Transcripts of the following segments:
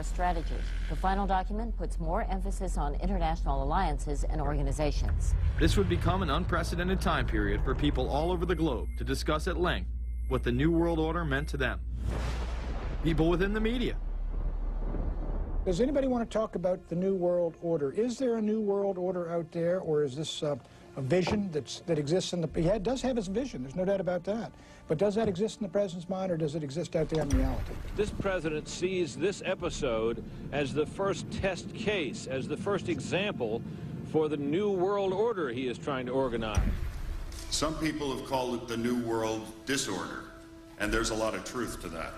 Strategy. The final document puts more emphasis on international alliances and organizations. This would become an unprecedented time period for people all over the globe to discuss at length what the New World Order meant to them. People within the media. Does anybody want to talk about the New World Order? Is there a New World Order out there, or is this a vision that exists in the... He does have his vision, there's no doubt about that. But does that exist in the president's mind, or does it exist out there in reality? This president sees this episode as the first test case, as the first example for the New World Order he is trying to organize. Some people have called it the New World Disorder, and there's a lot of truth to that.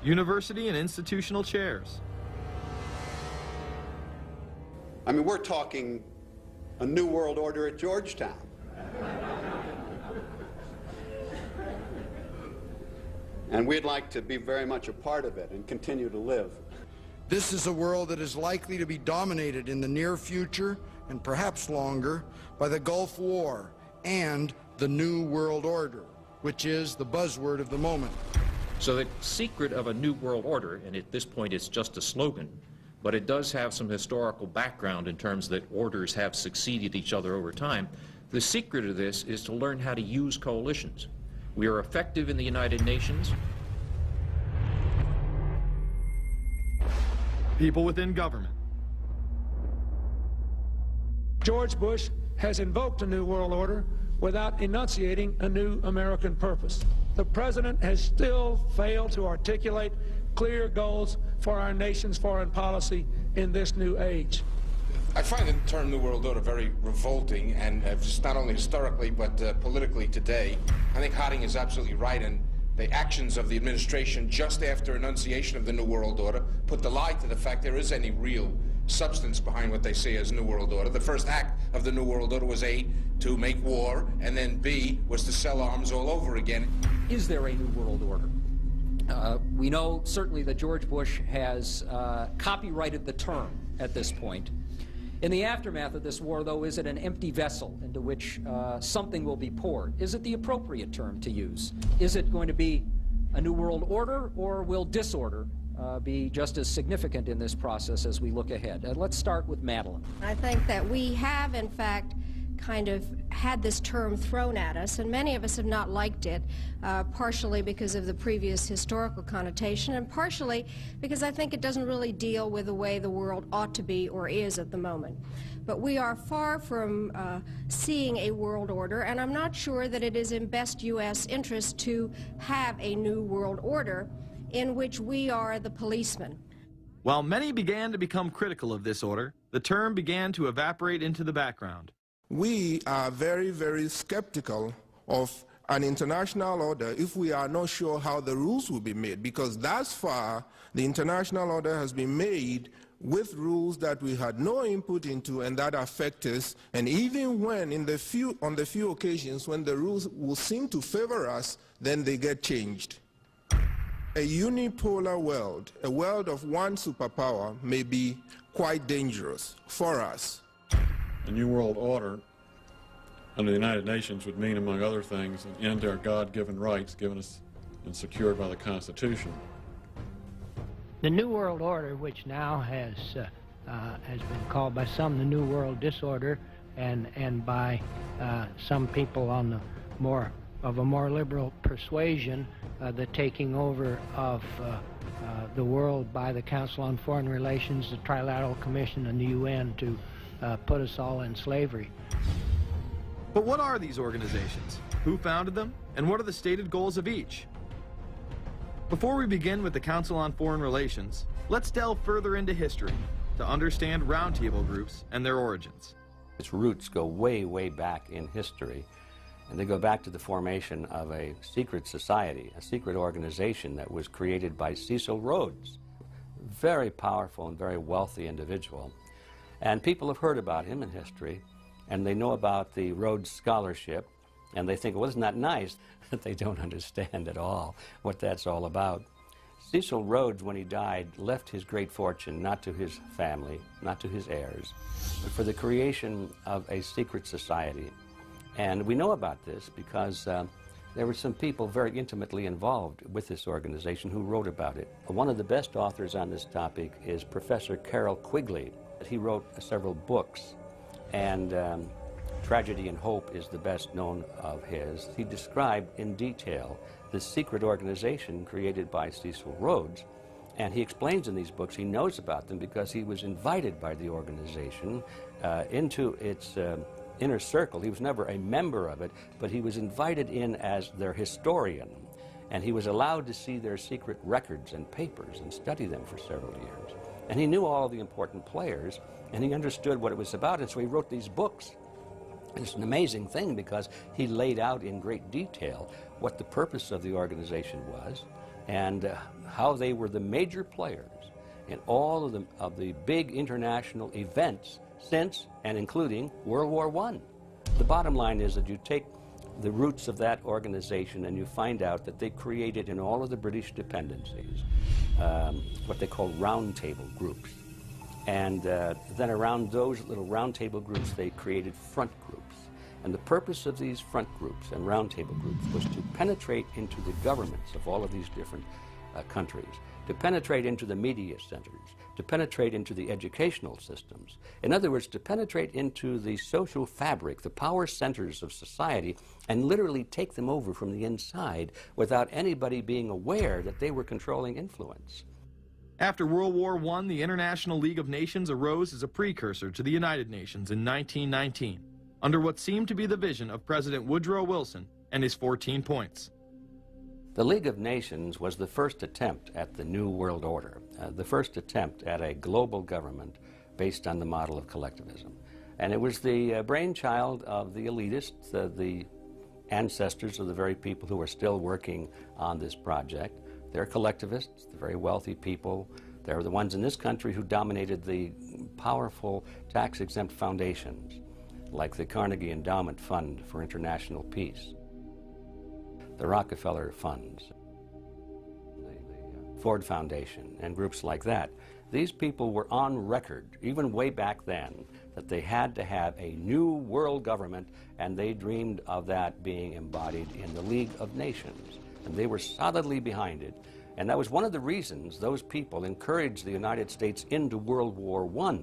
University and institutional chairs. I mean, we're talking a New World Order at Georgetown. And we'd like to be very much a part of it and continue to live. This is a world that is likely to be dominated in the near future, and perhaps longer, by the Gulf War and the New World Order, which is the buzzword of the moment. So the secret of a New World Order, and at this point it's just a slogan, but it does have some historical background in terms that orders have succeeded each other over time. The secret of this is to learn how to use coalitions. We are effective in the United Nations. People within government. George Bush has invoked a New World Order without enunciating a new American purpose. The president has still failed to articulate clear goals for our nation's foreign policy in this new age. I find the term New World Order very revolting, and just not only historically but politically today. I think Harding is absolutely right, and the actions of the administration just after enunciation of the New World Order put the lie to the fact there is any real substance behind what they say as New World Order. The first act of the New World Order was A, to make war, and then B, was to sell arms all over again. Is there a New World Order? We know certainly that George Bush has copyrighted the term at this point. In the aftermath of this war, though, is it an empty vessel into which something will be poured? Is it the appropriate term to use? Is it going to be a New World Order, or will disorder be just as significant in this process as we look ahead? Let's start with Madeline. I think that we have, in fact, kind of had this term thrown at us, and many of us have not liked it, partially because of the previous historical connotation, and partially because I think it doesn't really deal with the way the world ought to be or is at the moment. But we are far from seeing a world order, and I'm not sure that it is in best U.S. interest to have a new world order in which we are the policeman. While many began to become critical of this order, the term began to evaporate into the background. We are very, very skeptical of an international order if we are not sure how the rules will be made, because thus far the international order has been made with rules that we had no input into and that affect us, and even when on the few occasions when the rules will seem to favor us, then they get changed. A unipolar world, a world of one superpower, may be quite dangerous for us. The New World Order under the United Nations would mean, among other things, an end to our God-given rights given us and secured by the Constitution. The New World Order, which now has been called by some the New World Disorder, and by some people on the more liberal persuasion, the taking over of the world by the Council on Foreign Relations, the Trilateral Commission, and the UN to put us all in slavery. But what are these organizations? Who founded them? And what are the stated goals of each? Before we begin with the Council on Foreign Relations, let's delve further into history to understand roundtable groups and their origins. Its roots go way, way back in history, and they go back to the formation of a secret society, a secret organization that was created by Cecil Rhodes, very powerful and very wealthy individual. And people have heard about him in history, and they know about the Rhodes Scholarship, and they think, well, isn't that nice? That they don't understand at all what that's all about. Cecil Rhodes, when he died, left his great fortune not to his family, not to his heirs, but for the creation of a secret society. And we know about this because there were some people very intimately involved with this organization who wrote about it. One of the best authors on this topic is Professor Carroll Quigley. He wrote several books, and Tragedy and Hope is the best known of his. He described in detail the secret organization created by Cecil Rhodes, and he explains in these books he knows about them because he was invited by the organization into its inner circle. He was never a member of it, but he was invited in as their historian, and he was allowed to see their secret records and papers and study them for several years. And he knew all the important players, and he understood what it was about, and so he wrote these books. And it's an amazing thing because he laid out in great detail what the purpose of the organization was and how they were the major players in all of the big international events since and including World War I. The bottom line is that you take the roots of that organization and you find out that they created in all of the British dependencies what they call roundtable groups. And then around those little roundtable groups, they created front groups. And the purpose of these front groups and roundtable groups was to penetrate into the governments of all of these different countries, to penetrate into the media centers, to penetrate into the educational systems. In other words, to penetrate into the social fabric, the power centers of society, and literally take them over from the inside without anybody being aware that they were controlling influence. After World War I, the International League of Nations arose as a precursor to the United Nations in 1919, under what seemed to be the vision of President Woodrow Wilson and his 14 points. The League of Nations was the first attempt at the New World Order, the first attempt at a global government based on the model of collectivism. And it was the brainchild of the elitists, the ancestors of the very people who are still working on this project. They're collectivists, they're very wealthy people. They're the ones in this country who dominated the powerful tax-exempt foundations, like the Carnegie Endowment Fund for International Peace, the Rockefeller Funds, the Ford Foundation, and groups like that. These people were on record, even way back then, that they had to have a new world government, and they dreamed of that being embodied in the League of Nations. And they were solidly behind it. And that was one of the reasons those people encouraged the United States into World War I,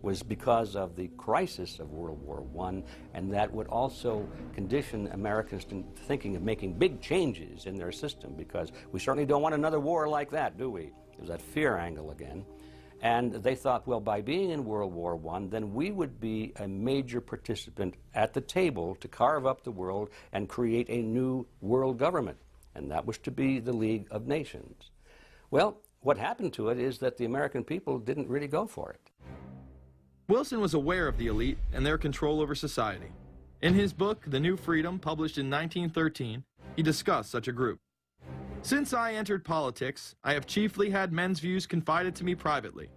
was because of the crisis of World War I, and that would also condition Americans to thinking of making big changes in their system, because we certainly don't want another war like that, do we? There's that fear angle again. And they thought, well, by being in World War I, then we would be a major participant at the table to carve up the world and create a new world government. And that was to be the League of Nations. Well, what happened to it is that the American people didn't really go for it. Wilson was aware of the elite and their control over society. In his book, The New Freedom, published in 1913, he discussed such a group. Since I entered politics, I have chiefly had men's views confided to me privately.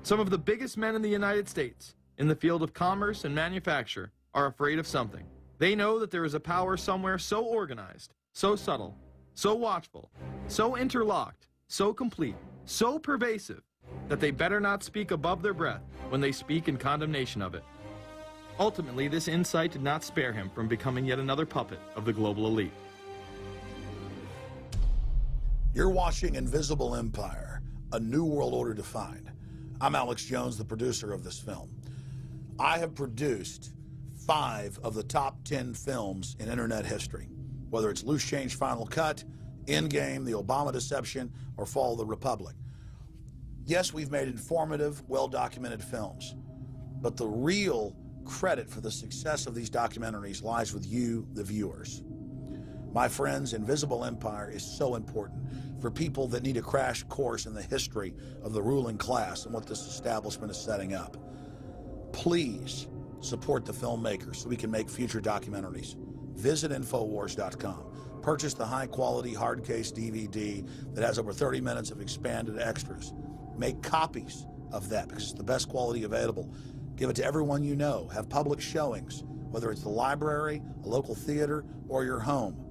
Some of the biggest men in the United States, in the field of commerce and manufacture, are afraid of something. They know that there is a power somewhere so organized, so subtle, so watchful, so interlocked, so complete, so pervasive, that they better not speak above their breath when they speak in condemnation of it. Ultimately, this insight did not spare him from becoming yet another puppet of the global elite. You're watching Invisible Empire, A New World Order Defined. I'm Alex Jones, the producer of this film. I have produced 5 of the top 10 films in internet history, whether it's Loose Change Final Cut, Endgame, The Obama Deception, or Fall of the Republic. Yes, we've made informative, well-documented films, but the real credit for the success of these documentaries lies with you, the viewers. My friends, Invisible Empire is so important for people that need a crash course in the history of the ruling class and what this establishment is setting up. Please support the filmmakers so we can make future documentaries. Visit Infowars.com. Purchase the high-quality hard case DVD that has over 30 minutes of expanded extras. Make copies of that because it's the best quality available. Give it to everyone you know. Have public showings, whether it's the library, a local theater, or your home.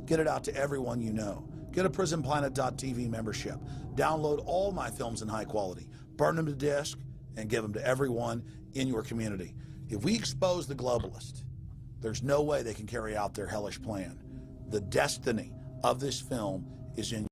Get it out to everyone you know. Get a PrisonPlanet.tv membership. Download all my films in high quality. Burn them to disk and give them to everyone in your community. If we expose the globalist, There's no way they can carry out their hellish plan. The destiny of this film is in